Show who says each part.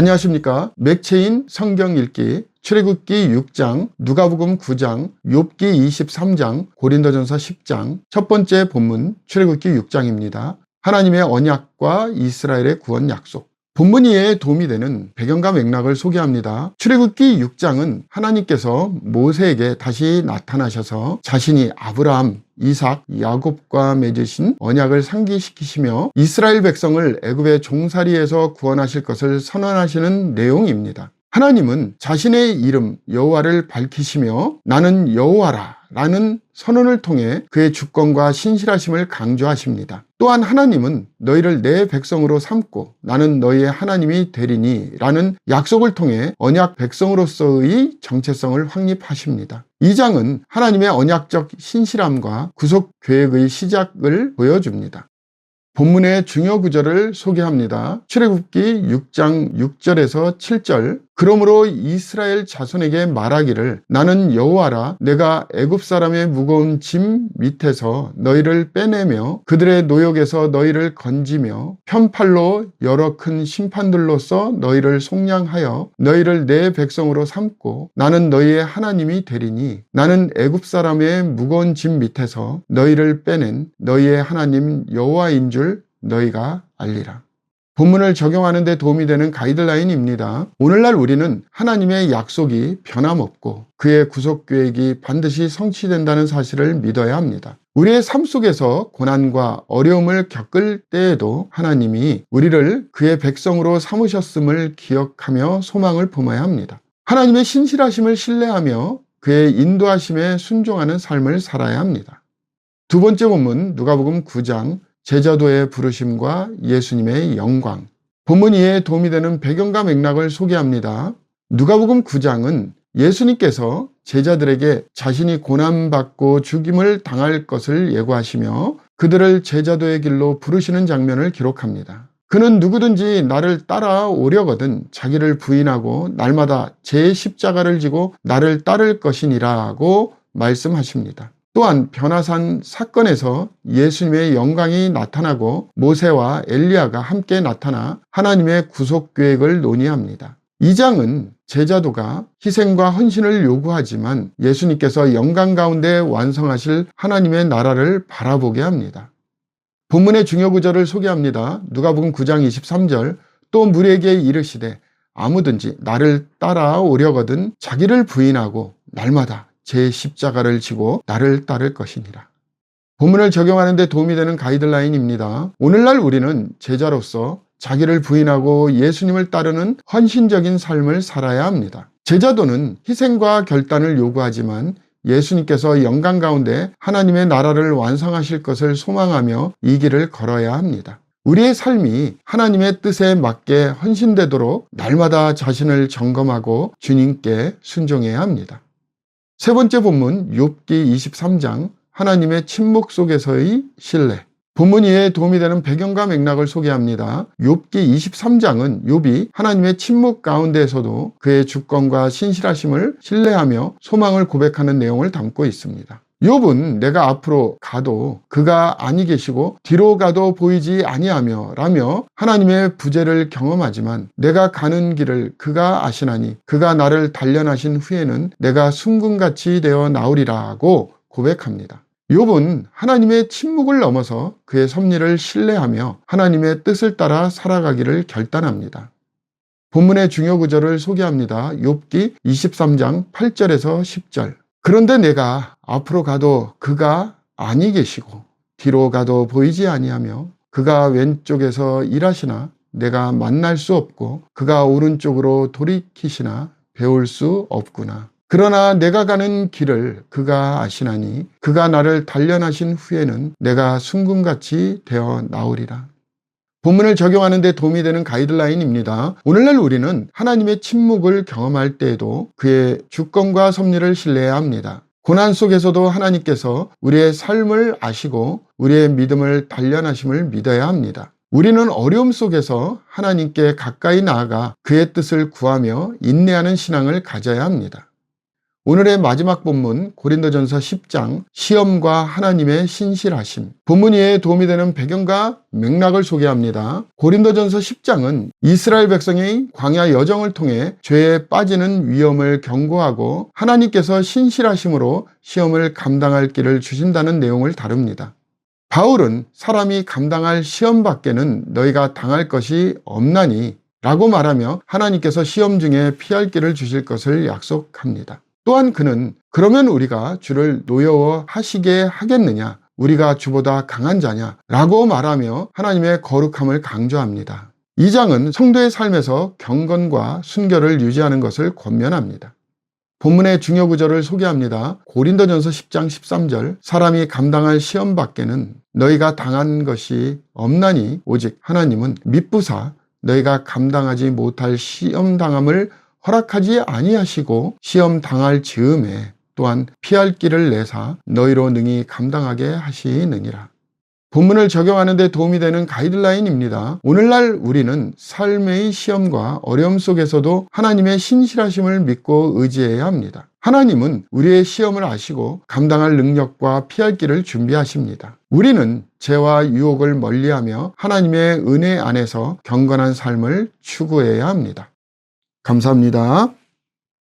Speaker 1: 안녕하십니까. 맥체인 성경 읽기 출애굽기 6장, 누가복음 9장, 욥기 23장, 고린도전서 10장 첫 번째 본문 출애굽기 6장입니다. 하나님의 언약과 이스라엘의 구원 약속. 본문 이해에 도움이 되는 배경과 맥락을 소개합니다. 출애굽기 6장은 하나님께서 모세에게 다시 나타나셔서 자신이 아브라함, 이삭, 야곱과 맺으신 언약을 상기시키시며 이스라엘 백성을 애굽의 종살이에서 구원하실 것을 선언하시는 내용입니다. 하나님은 자신의 이름 여호와를 밝히시며 나는 여호와라 라는 선언을 통해 그의 주권과 신실하심을 강조하십니다. 또한 하나님은 너희를 내 백성으로 삼고 나는 너희의 하나님이 되리니 라는 약속을 통해 언약 백성으로서의 정체성을 확립하십니다. 이 장은 하나님의 언약적 신실함과 구속 계획의 시작을 보여줍니다. 본문의 중요 구절을 소개합니다. 출애굽기 6장 6절에서 7절. 그러므로 이스라엘 자손에게 말하기를 나는 여호와라 내가 애굽 사람의 무거운 짐 밑에서 너희를 빼내며 그들의 노역에서 너희를 건지며 편팔로 여러 큰 심판들로서 너희를 속량하여 너희를 내 백성으로 삼고 나는 너희의 하나님이 되리니 나는 애굽 사람의 무거운 짐 밑에서 너희를 빼낸 너희의 하나님 여호와인 줄 너희가 알리라. 본문을 적용하는 데 도움이 되는 가이드라인입니다. 오늘날 우리는 하나님의 약속이 변함없고 그의 구속 계획이 반드시 성취된다는 사실을 믿어야 합니다. 우리의 삶 속에서 고난과 어려움을 겪을 때에도 하나님이 우리를 그의 백성으로 삼으셨음을 기억하며 소망을 품어야 합니다. 하나님의 신실하심을 신뢰하며 그의 인도하심에 순종하는 삶을 살아야 합니다. 두 번째 본문 누가복음 9장 제자도의 부르심과 예수님의 영광. 본문 이해에 도움이 되는 배경과 맥락을 소개합니다. 누가복음 9장은 예수님께서 제자들에게 자신이 고난받고 죽임을 당할 것을 예고하시며 그들을 제자도의 길로 부르시는 장면을 기록합니다. 그는 누구든지 나를 따라오려거든 자기를 부인하고 날마다 제 십자가를 지고 나를 따를 것이니라고 말씀하십니다. 또한 변화산 사건에서 예수님의 영광이 나타나고 모세와 엘리야가 함께 나타나 하나님의 구속 계획을 논의합니다. 이 장은 제자도가 희생과 헌신을 요구하지만 예수님께서 영광 가운데 완성하실 하나님의 나라를 바라보게 합니다. 본문의 중요 구절을 소개합니다. 누가복음 9장 23절. 또 무리에게 이르시되 아무든지 나를 따라오려거든 자기를 부인하고 날마다 제 십자가를 지고 나를 따를 것이니라. 본문을 적용하는 데 도움이 되는 가이드라인입니다. 오늘날 우리는 제자로서 자기를 부인하고 예수님을 따르는 헌신적인 삶을 살아야 합니다. 제자도는 희생과 결단을 요구하지만 예수님께서 영광 가운데 하나님의 나라를 완성하실 것을 소망하며 이 길을 걸어야 합니다. 우리의 삶이 하나님의 뜻에 맞게 헌신되도록 날마다 자신을 점검하고 주님께 순종해야 합니다. 세 번째 본문 욥기 23장 하나님의 침묵 속에서의 신뢰. 본문 이해에 도움이 되는 배경과 맥락을 소개합니다. 욥기 23장은 욥이 하나님의 침묵 가운데에서도 그의 주권과 신실하심을 신뢰하며 소망을 고백하는 내용을 담고 있습니다. 욥은 내가 앞으로 가도 그가 아니 계시고 뒤로 가도 보이지 아니하며 라며 하나님의 부재를 경험하지만 내가 가는 길을 그가 아시나니 그가 나를 단련하신 후에는 내가 순금같이 되어 나오리라고 고백합니다. 욥은 하나님의 침묵을 넘어서 그의 섭리를 신뢰하며 하나님의 뜻을 따라 살아가기를 결단합니다. 본문의 중요 구절을 소개합니다. 욥기 23장 8절에서 10절. 그런데 내가 앞으로 가도 그가 아니 계시고 뒤로 가도 보이지 아니하며 그가 왼쪽에서 일하시나 내가 만날 수 없고 그가 오른쪽으로 돌이키시나 배울 수 없구나. 그러나 내가 가는 길을 그가 아시나니 그가 나를 단련하신 후에는 내가 순금같이 되어 나오리라. 본문을 적용하는 데 도움이 되는 가이드라인입니다. 오늘날 우리는 하나님의 침묵을 경험할 때에도 그의 주권과 섭리를 신뢰해야 합니다. 고난 속에서도 하나님께서 우리의 삶을 아시고 우리의 믿음을 단련하심을 믿어야 합니다. 우리는 어려움 속에서 하나님께 가까이 나아가 그의 뜻을 구하며 인내하는 신앙을 가져야 합니다. 오늘의 마지막 본문 고린도전서 10장 시험과 하나님의 신실하심. 본문 이해에 도움이 되는 배경과 맥락을 소개합니다. 고린도전서 10장은 이스라엘 백성의 광야 여정을 통해 죄에 빠지는 위험을 경고하고 하나님께서 신실하심으로 시험을 감당할 길을 주신다는 내용을 다룹니다. 바울은 사람이 감당할 시험 밖에는 너희가 당할 것이 없나니 라고 말하며 하나님께서 시험 중에 피할 길을 주실 것을 약속합니다. 또한 그는 그러면 우리가 주를 노여워하시게 하겠느냐? 우리가 주보다 강한 자냐? 라고 말하며 하나님의 거룩함을 강조합니다. 이 장은 성도의 삶에서 경건과 순결을 유지하는 것을 권면합니다. 본문의 중요 구절을 소개합니다. 고린도전서 10장 13절 사람이 감당할 시험 밖에는 너희가 당한 것이 없나니 오직 하나님은 미쁘사 너희가 감당하지 못할 시험 당함을 허락하지 아니하시고 시험 당할 즈음에 또한 피할 길을 내사 너희로 능히 감당하게 하시느니라. 본문을 적용하는 데 도움이 되는 가이드라인입니다. 오늘날 우리는 삶의 시험과 어려움 속에서도 하나님의 신실하심을 믿고 의지해야 합니다. 하나님은 우리의 시험을 아시고 감당할 능력과 피할 길을 준비하십니다. 우리는 죄와 유혹을 멀리하며 하나님의 은혜 안에서 경건한 삶을 추구해야 합니다. 감사합니다.